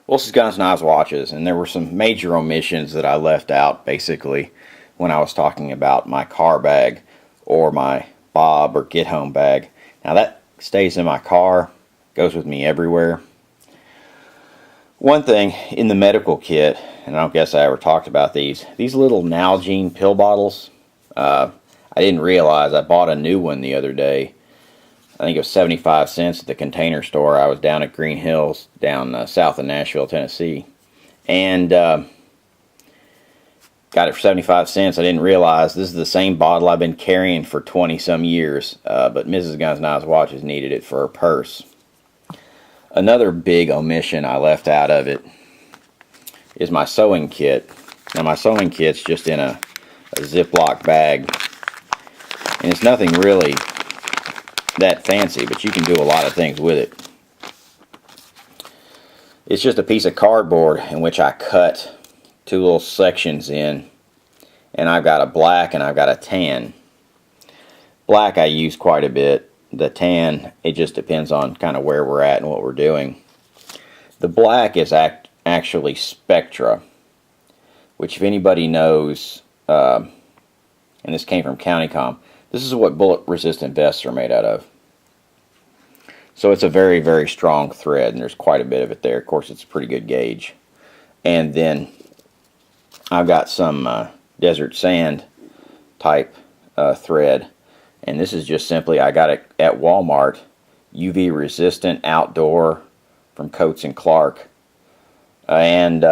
Well, this is Guns, Knives, Watches, and there were some major omissions that I left out, basically, when I was talking about my car bag or my Bob or get home bag. Now that stays in my car, goes with me everywhere. One thing in the medical kit, and I don't guess I ever talked about these little Nalgene pill bottles. I didn't realize I bought a new one the other day. I think it was 75 cents at the Container Store. I was down at Green Hills, down south of Nashville, Tennessee. And got it for 75 cents. I didn't realize this is the same bottle I've been carrying for 20-some years. But Mrs. Guns, Knives, Watches needed it for her purse. Another big omission I left out of it is my sewing kit. Now my sewing kit's just in a Ziploc bag. And it's nothing really that fancy, but you can do a lot of things with it. It's just a piece of cardboard in which I cut two little sections in, and I've got a black and I've got a tan. Black I use quite a bit. The tan, it just depends on kind of where we're at and what we're doing. The black is actually Spectra, which if anybody knows, and this came from CountyCom, this is what bullet resistant vests are made out of. So it's a very, very strong thread, and there's quite a bit of it there. Of course, it's a pretty good gauge. And then I've got some desert sand type thread, and this is just simply, I got it at Walmart, UV resistant outdoor from Coates and Clark, and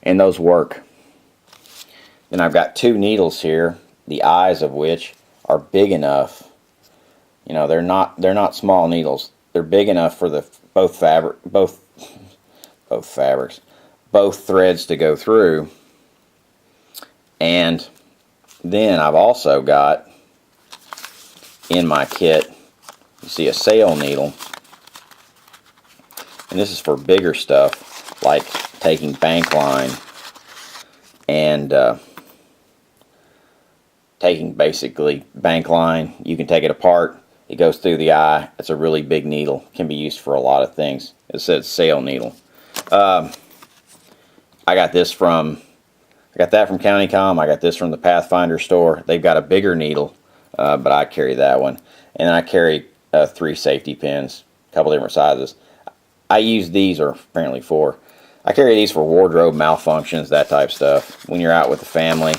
those work. Then I've got two needles here, the eyes of which are big enough. You know, they're not small needles. They're big enough for the both threads to go through. And then I've also got in my kit, you see a sail needle. And this is for bigger stuff like taking bank line and taking basically bank line. You can take it apart. It goes through the eye. It's a really big needle. Can be used for a lot of things. It says sail needle. I got that from CountyCom. I got this from the Pathfinder store. They've got a bigger needle, but I carry that one. And I carry 3 safety pins, a couple different sizes. I use these, or apparently 4. I carry these for wardrobe malfunctions, that type stuff. When you're out with the family,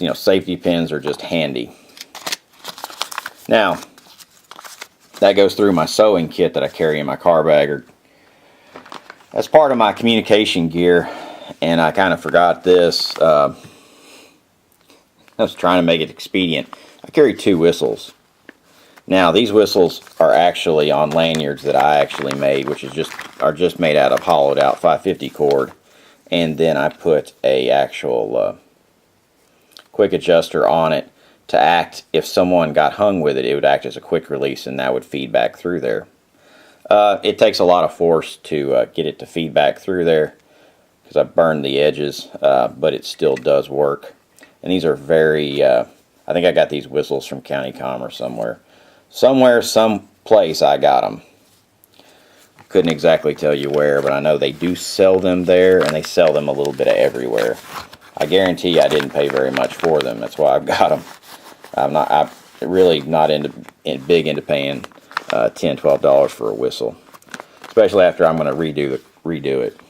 you know, safety pins are just handy. Now, that goes through my sewing kit that I carry in my car bag. Or as part of my communication gear, and I kind of forgot this. I was trying to make it expedient. I carry 2 whistles. Now, these whistles are actually on lanyards that I actually made, which is just made out of hollowed out 550 cord. And then I put a actual quick adjuster on it to act, if someone got hung with it, it would act as a quick release, and that would feed back through there. It takes a lot of force to get it to feed back through there, because I burned the edges, but it still does work. And these are very, I think I got these whistles from CountyCom or somewhere. Someplace I got them. Couldn't exactly tell you where, but I know they do sell them there, and they sell them a little bit of everywhere. I guarantee I didn't pay very much for them. That's why I've got them. I'm really not big into paying $10, $12 for a whistle, especially after I'm going to redo it.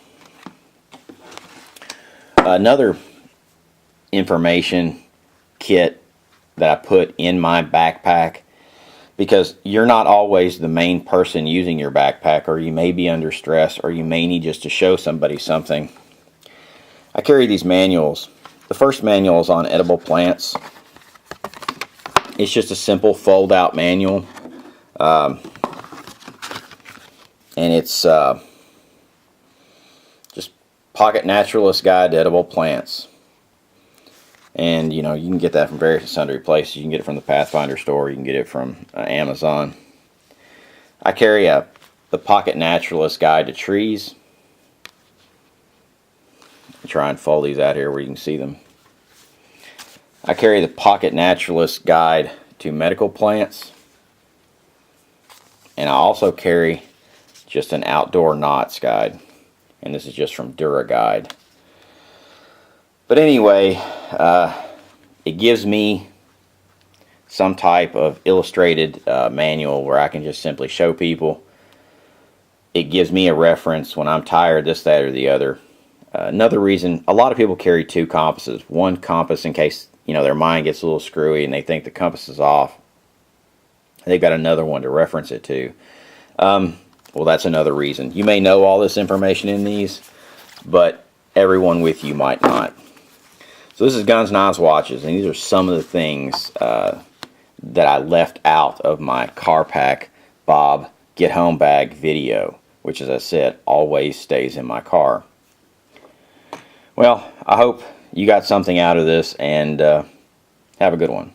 Another information kit that I put in my backpack, because you're not always the main person using your backpack, or you may be under stress, or you may need just to show somebody something. I carry these manuals. The first manual is on edible plants. It's just a simple fold-out manual, and it's just Pocket Naturalist Guide to Edible Plants. And you know, you can get that from various sundry places. You can get it from the Pathfinder store. You can get it from Amazon. I carry the Pocket Naturalist Guide to Trees. I'll try and fold these out here where you can see them. I carry the Pocket Naturalist Guide to Medical Plants. And I also carry just an outdoor knots guide. And this is just from DuraGuide. But anyway, it gives me some type of illustrated manual where I can just simply show people. It gives me a reference when I'm tired, this, that, or the other. Another reason, a lot of people carry two compasses. One compass in case, you know, their mind gets a little screwy and they think the compass is off. They've got another one to reference it to. Well, that's another reason. You may know all this information in these, but everyone with you might not. So this is Guns, Knives, Watches, and these are some of the things that I left out of my Car Pack Bob Get Home Bag video, which, as I said, always stays in my car. Well, I hope you got something out of this, and have a good one.